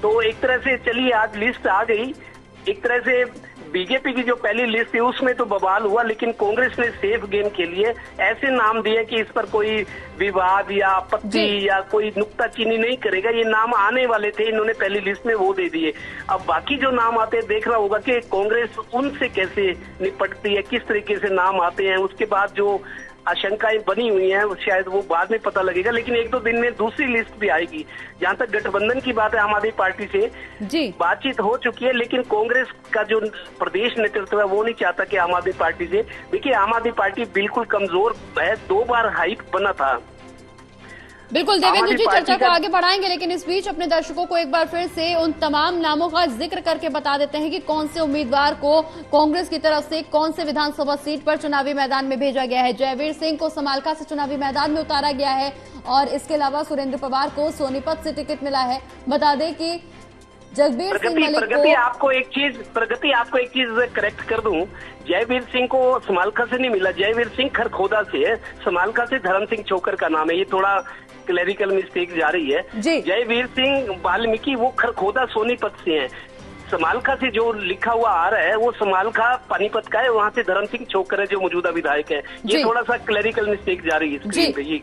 तो एक तरह से चलिए आज लिस्ट आ गई। एक तरह से बीजेपी की जो पहली लिस्ट थी उसमें तो बवाल हुआ, लेकिन कांग्रेस ने सेफ गेम के लिए ऐसे नाम दिए कि इस पर कोई विवाद या आपत्ति या कोई नुक्ताचीनी नहीं करेगा। ये नाम आने वाले थे, इन्होंने पहली लिस्ट में वो दे दिए। अब बाकी जो नाम आते हैं देखना होगा कि कांग्रेस उनसे कैसे निपटती है, किस तरीके से नाम आते हैं। उसके बाद जो आशंकाएं बनी हुई हैं शायद वो बाद में पता लगेगा, लेकिन एक दो दिन में दूसरी लिस्ट भी आएगी। जहां तक गठबंधन की बात है, आम आदमी पार्टी से बातचीत हो चुकी है, लेकिन कांग्रेस का जो प्रदेश नेतृत्व है वो नहीं चाहता कि आम आदमी पार्टी से। देखिए आम आदमी पार्टी बिल्कुल कमजोर है, 2 बार हाइप बना था। बिल्कुल देवेंद्र जी, चर्चा को आगे बढ़ाएंगे, लेकिन इस बीच अपने दर्शकों को एक बार फिर से उन तमाम नामों का जिक्र करके बता देते हैं कि कौन से उम्मीदवार को कांग्रेस की तरफ से कौन से विधानसभा सीट पर चुनावी मैदान में भेजा गया है। जयवीर सिंह को समालखा से चुनावी मैदान में उतारा गया है और इसके अलावा सुरेंद्र पवार को सोनीपत से टिकट मिला है। बता दें कि जगबीर सिंह मलिक प्रगति आपको एक चीज करेक्ट कर दूं, जयवीर सिंह को समालखा से नहीं मिला, जयवीर सिंह खरखोदा से है। समालखा से धर्म सिंह छोकर का नाम है, ये थोड़ा क्लैरिकल मिस्टेक जा रही है। जयवीर सिंह वाल्मीकि वो खरखोदा सोनीपत से हैं। समालखा से जो लिखा हुआ आ रहा है वो समालखा पानीपत का है, वहाँ से धर्म सिंह छोकर है जो मौजूदा विधायक है। ये थोड़ा सा क्लैरिकल मिस्टेक जा रही है स्क्रीन पे। ये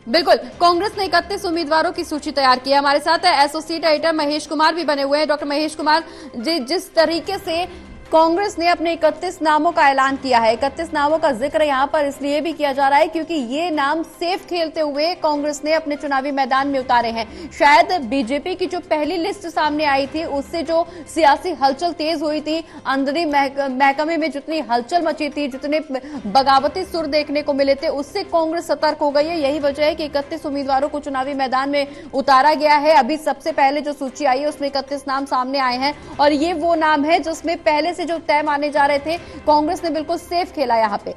बिल्कुल, कांग्रेस ने 31 उम्मीदवारों की सूची तैयार की है। हमारे साथ एसोसिएट एडिटर महेश कुमार भी बने हुए हैं। डॉक्टर महेश कुमार जी, जिस तरीके से कांग्रेस ने अपने 31 नामों का ऐलान किया है, 31 नामों का जिक्र यहां पर इसलिए भी किया जा रहा है क्योंकि ये नाम सेफ खेलते हुए कांग्रेस ने अपने चुनावी मैदान में उतारे हैं। शायद बीजेपी की जो पहली लिस्ट सामने आई थी उससे जो सियासी हलचल तेज हुई थी, अंदरूनी महकमे में जितनी हलचल मची थी, जितने बगावती सुर देखने को मिले थे, उससे कांग्रेस सतर्क हो गई है। यही वजह है कि 31 उम्मीदवारों को चुनावी मैदान में उतारा गया है। अभी सबसे पहले जो सूची आई है उसमें 31 नाम सामने आए हैं और ये वो नाम है जिसमें पहले जो तय माने जा रहे थे। कांग्रेस ने बिल्कुल सेफ खेला यहाँ पे।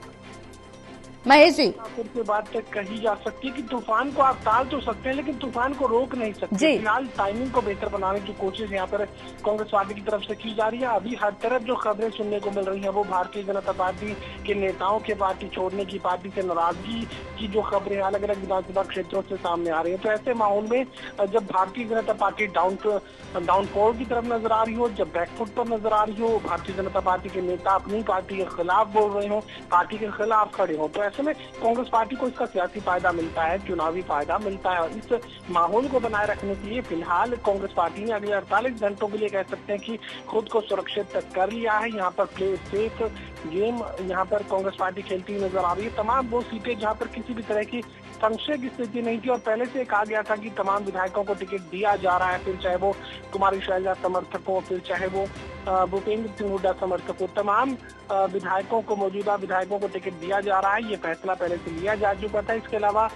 महेश जी, फिर से बात कही जा सकती है कि तूफान को आप टाल तो सकते हैं लेकिन तूफान को रोक नहीं सकते। फिलहाल टाइमिंग को बेहतर बनाने की कोशिश यहाँ पर कांग्रेस पार्टी की तरफ से की जा रही है। अभी हर तरफ जो खबरें सुनने को मिल रही है वो भारतीय जनता पार्टी के नेताओं के पार्टी छोड़ने की, पार्टी से नाराजगी की जो खबरें अलग अलग विधानसभा क्षेत्रों से सामने आ रही है। तो ऐसे माहौल में जब भारतीय जनता पार्टी डाउनफॉल की तरफ नजर आ रही हो, जब बैकफुट पर नजर आ रही हो, भारतीय जनता पार्टी के नेता अपनी पार्टी के खिलाफ बोल रहे हो, पार्टी के खिलाफ खड़े हो, तो ऐसे में कांग्रेस पार्टी को इसका सियासी फायदा मिलता है, चुनावी फायदा मिलता है। और इस माहौल को बनाए रखने के लिए फिलहाल कांग्रेस पार्टी ने अगले 48 घंटों के लिए कह सकते हैं कि खुद को सुरक्षित कर लिया है। यहाँ पर प्ले सेफ गेम यहाँ पर कांग्रेस पार्टी खेलती हुई नजर आ रही है। तमाम वो सीटें जहाँ पर किसी भी तरह की संशय की स्थिति नहीं थी और पहले से कहा गया था कि तमाम विधायकों को टिकट दिया जा रहा है, फिर चाहे वो कुमारी शैलजा समर्थक हो, फिर चाहे वो भूपेंद्र सिंह हुड्डा समर्थक हो, तमाम विधायकों को, मौजूदा विधायकों को टिकट दिया जा रहा है। ये फैसला पहले से लिया जा चुका था। इसके अलावा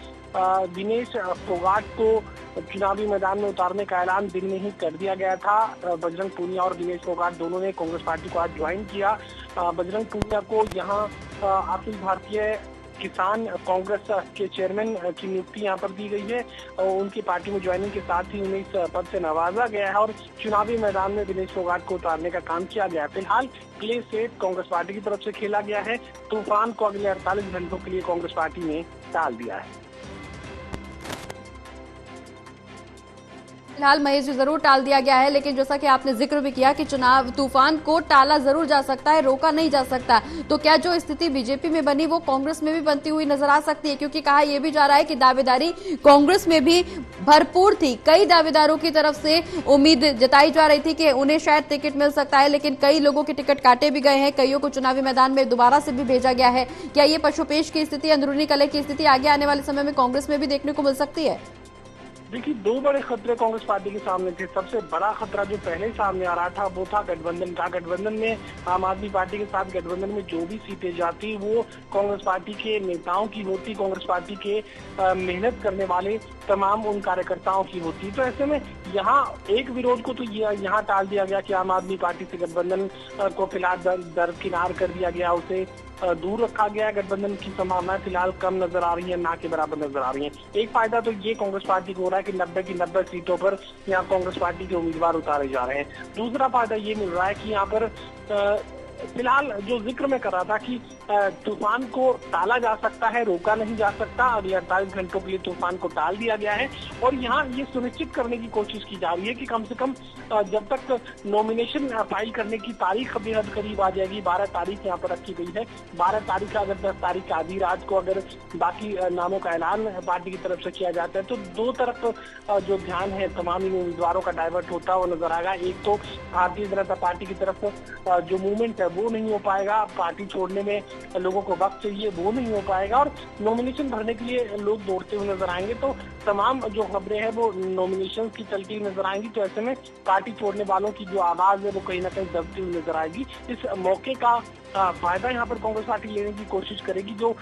दिनेश फोगाट को चुनावी मैदान में उतारने का ऐलान दिन में ही कर दिया गया था। बजरंग पूनिया और दिनेश फोगाट दोनों ने कांग्रेस पार्टी को आज ज्वाइन किया। बजरंग पूनिया को यहाँ अखिल भारतीय किसान कांग्रेस के चेयरमैन की नियुक्ति यहाँ पर दी गई है और उनकी पार्टी में ज्वाइनिंग के साथ ही उन्हें इस पद से नवाजा गया है और चुनावी मैदान में दिनेश फोगाट को उतारने का काम किया गया है। फिलहाल प्ले सेफ कांग्रेस पार्टी की तरफ से खेला गया है। तूफान को अगले 48 घंटों के लिए कांग्रेस पार्टी ने टाल दिया है। फिलहाल महेश जी जरूर टाल दिया गया है, लेकिन जैसा कि आपने जिक्र भी किया कि चुनाव तूफान को टाला जरूर जा सकता है, रोका नहीं जा सकता। तो क्या जो स्थिति बीजेपी में बनी वो कांग्रेस में भी बनती हुई नजर आ सकती है? क्योंकि कहा यह भी जा रहा है कि दावेदारी कांग्रेस में भी भरपूर थी। कई दावेदारों की तरफ से उम्मीद जताई जा रही थी कि उन्हें शायद टिकट मिल सकता है, लेकिन कई लोगों के टिकट काटे भी गए हैं, कईयों को चुनावी मैदान में दोबारा से भी भेजा गया है। क्या ये पशुपेश की स्थिति, अंदरूनी कलह की स्थिति आगे आने वाले समय में कांग्रेस में भी देखने को मिल सकती है? देखिए, 2 बड़े खतरे कांग्रेस पार्टी के सामने थे। सबसे बड़ा खतरा जो पहले सामने आ रहा था वो था गठबंधन का। गठबंधन में आम आदमी पार्टी के साथ गठबंधन में जो भी सीटें जाती वो कांग्रेस पार्टी के नेताओं की होती, कांग्रेस पार्टी के मेहनत करने वाले तमाम उन कार्यकर्ताओं की होती। तो ऐसे में यहाँ एक विरोध को तो यहाँ टाल दिया गया कि आम आदमी पार्टी से गठबंधन को फिलहाल दरकिनार कर दिया गया, उसे दूर रखा गया। गठबंधन की संभावना फिलहाल कम नजर आ रही है, ना के बराबर नजर आ रही है। एक फायदा तो ये कांग्रेस पार्टी को हो रहा है कि 90 की 90 सीटों पर यहाँ कांग्रेस पार्टी के उम्मीदवार उतारे जा रहे हैं। दूसरा फायदा ये मिल रहा है कि यहाँ पर फिलहाल जो जिक्र मैं कर रहा था कि तूफान को टाला जा सकता है, रोका नहीं जा सकता। अगले 48 घंटों के लिए तूफान को टाल दिया गया है और यहाँ ये सुनिश्चित करने की कोशिश की जा रही है कि कम से कम जब तक नॉमिनेशन फाइल करने की तारीख बेहद करीब आ जाएगी, 12 तारीख यहाँ पर रखी गई है, 12 तारीख का अगर 10 तारीख आधी रात को अगर बाकी नामों का ऐलान पार्टी की तरफ से किया जाता है तो दो तरफ जो ध्यान है तमाम उम्मीदवारों का डाइवर्ट होता हुआ नजर आएगा। एक तो भारतीय जनता पार्टी की तरफ जो मूवमेंट है वो नहीं हो पाएगा, पार्टी छोड़ने में लोगों को वक्त चाहिए वो नहीं हो पाएगा और नॉमिनेशन भरने के लिए लोग दौड़ते हुए नजर आएंगे। तो तमाम जो खबरें हैं वो नॉमिनेशन की चलती हुई नजर आएंगी। तो ऐसे में पार्टी छोड़ने वालों की जो आवाज है वो कहीं ना कहीं दबती हुई नजर आएगी। इस मौके का फायदा यहाँ पर कांग्रेस पार्टी लेने की कोशिश करेगी। जो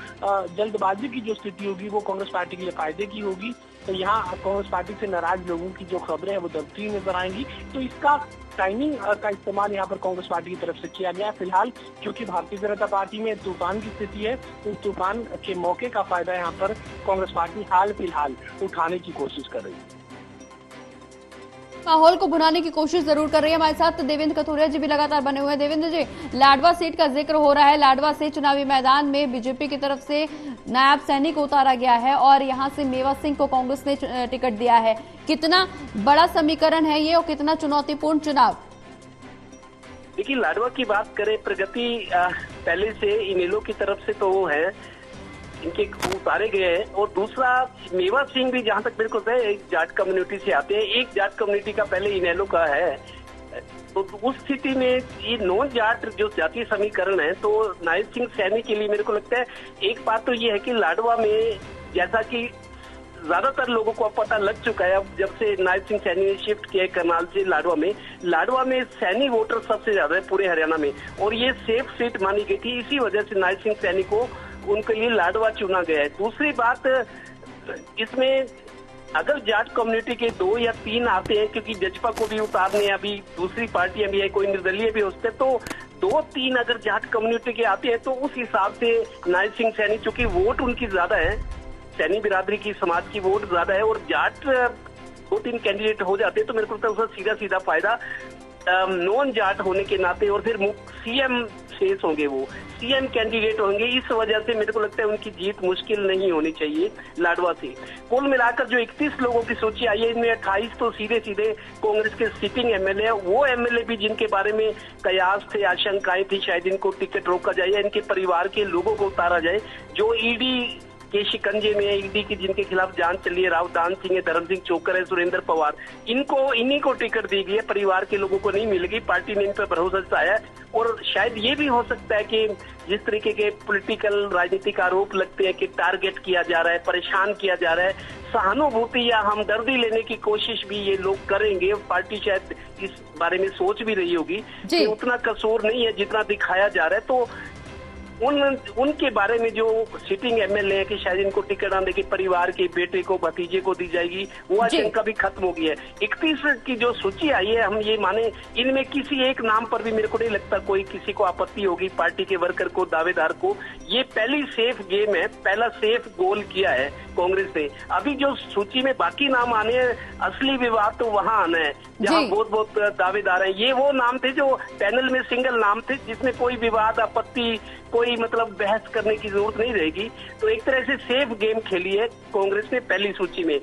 जल्दबाजी की जो स्थिति होगी वो कांग्रेस पार्टी के लिए फायदे की होगी। तो यहाँ कांग्रेस पार्टी से नाराज लोगों की जो खबरें हैं वो दबती हुई नजर आएंगी। तो इसका टाइमिंग का इस्तेमाल यहाँ पर कांग्रेस पार्टी की तरफ से किया गया। फिलहाल क्योंकि भारतीय जनता पार्टी में तूफान की स्थिति है, तो तूफान के मौके का फायदा यहाँ पर कांग्रेस पार्टी हाल फिलहाल उठाने की कोशिश कर रही है। माहौल को भुनाने की कोशिश जरूर कर रही है। हमारे साथ देवेंद्र कथोरिया जी भी लगातार बने हुए हैं। देवेंद्र जी, लाडवा सीट का जिक्र हो रहा है। लाडवा से चुनावी मैदान में बीजेपी की तरफ से नायब सैनिक उतारा गया है और यहां से मेवा सिंह को कांग्रेस ने टिकट दिया है। कितना बड़ा समीकरण है ये और कितना चुनौतीपूर्ण चुनाव? देखिए, लाडवा की बात करें, प्रगति पहले से इनेलो की तरफ से तो वो है, इनके उतारे गए हैं। और दूसरा मेवा सिंह भी जहां तक मेरे को है एक जाट कम्युनिटी से आते हैं, एक जाट कम्युनिटी का पहले इनेलो का है। तो उस स्थिति में ये नॉन जाट जो जातीय समीकरण है, तो नायब सिंह सैनी के लिए मेरे को लगता है एक बात तो ये है कि लाडवा में जैसा कि ज्यादातर लोगों को अब पता लग चुका है, अब जब से नायब सिंह सैनी ने शिफ्ट किया है करनाल से लाडवा में सैनी वोटर सबसे ज्यादा है पूरे हरियाणा में और ये सेफ सीट मानी गई थी। इसी वजह से नायब सिंह सैनी को उनके लिए लाडवा चुना गया है। दूसरी बात, इसमें अगर जाट कम्युनिटी के 2 या 3 आते हैं, क्योंकि जजपा को भी उतारने अभी दूसरी पार्टियां भी है, कोई निर्दलीय भी होते हैं, तो 2-3 अगर जाट कम्युनिटी के आते हैं तो उस हिसाब से नायब सिंह सैनी, चूंकि वोट उनकी ज्यादा है, सैनी बिरादरी की समाज की वोट ज्यादा है और जाट 2-3 कैंडिडेट हो जाते हैं तो मेरे को लगता है उसका सीधा फायदा नॉन जाट होने के नाते और फिर सीएम शेष होंगे, वो सीएम कैंडिडेट होंगे। इस वजह से मेरे को लगता है उनकी जीत मुश्किल नहीं होनी चाहिए लाडवा से। कुल मिलाकर जो 31 लोगों की सूची आई है, इनमें 28 तो सीधे कांग्रेस के सिटिंग एमएलए है। वो एमएलए भी जिनके बारे में कयास थे, आशंकाएं थी शायद इनको टिकट रोका जाए या इनके परिवार के लोगों को उतारा जाए, जो ईडी के शिकंजे में है, ईडी की जिनके खिलाफ जांच चली है, राव दान सिंह है, धर्म सिंह चोकर है, सुरेंद्र पवार, इन्हीं को टिकट दी गई है, परिवार के लोगों को नहीं मिलेगी। पार्टी ने इन पर भरोसा जताया और शायद ये भी हो सकता है कि जिस तरीके के पॉलिटिकल राजनीतिक आरोप लगते हैं कि टारगेट किया जा रहा है, परेशान किया जा रहा है, सहानुभूति या हमदर्दी लेने की कोशिश भी ये लोग करेंगे। पार्टी शायद इस बारे में सोच भी रही होगी कि उतना कसूर नहीं है जितना दिखाया जा रहा है। तो उनके बारे में जो सिटिंग एमएलए है कि शायद इनको टिकट आने के परिवार के बेटे को, भतीजे को दी जाएगी, वो आशंका भी खत्म हो गई है। 31 की जो सूची आई है, हम ये माने इनमें किसी एक नाम पर भी मेरे को नहीं लगता कोई किसी को आपत्ति होगी, पार्टी के वर्कर को, दावेदार को। ये पहली सेफ गेम है, पहला सेफ गोल किया है कांग्रेस ने। अभी जो सूची में बाकी नाम आने हैं, असली विवाद तो वहां आना है जहां बहुत दावेदार है। ये वो नाम थे जो पैनल में सिंगल नाम थे जिसमें कोई विवाद, आपत्ति, कोई मतलब बहस करने की जरूरत नहीं रहेगी। तो एक तरह से सेफ गेम खेली है कांग्रेस ने पहली सूची में।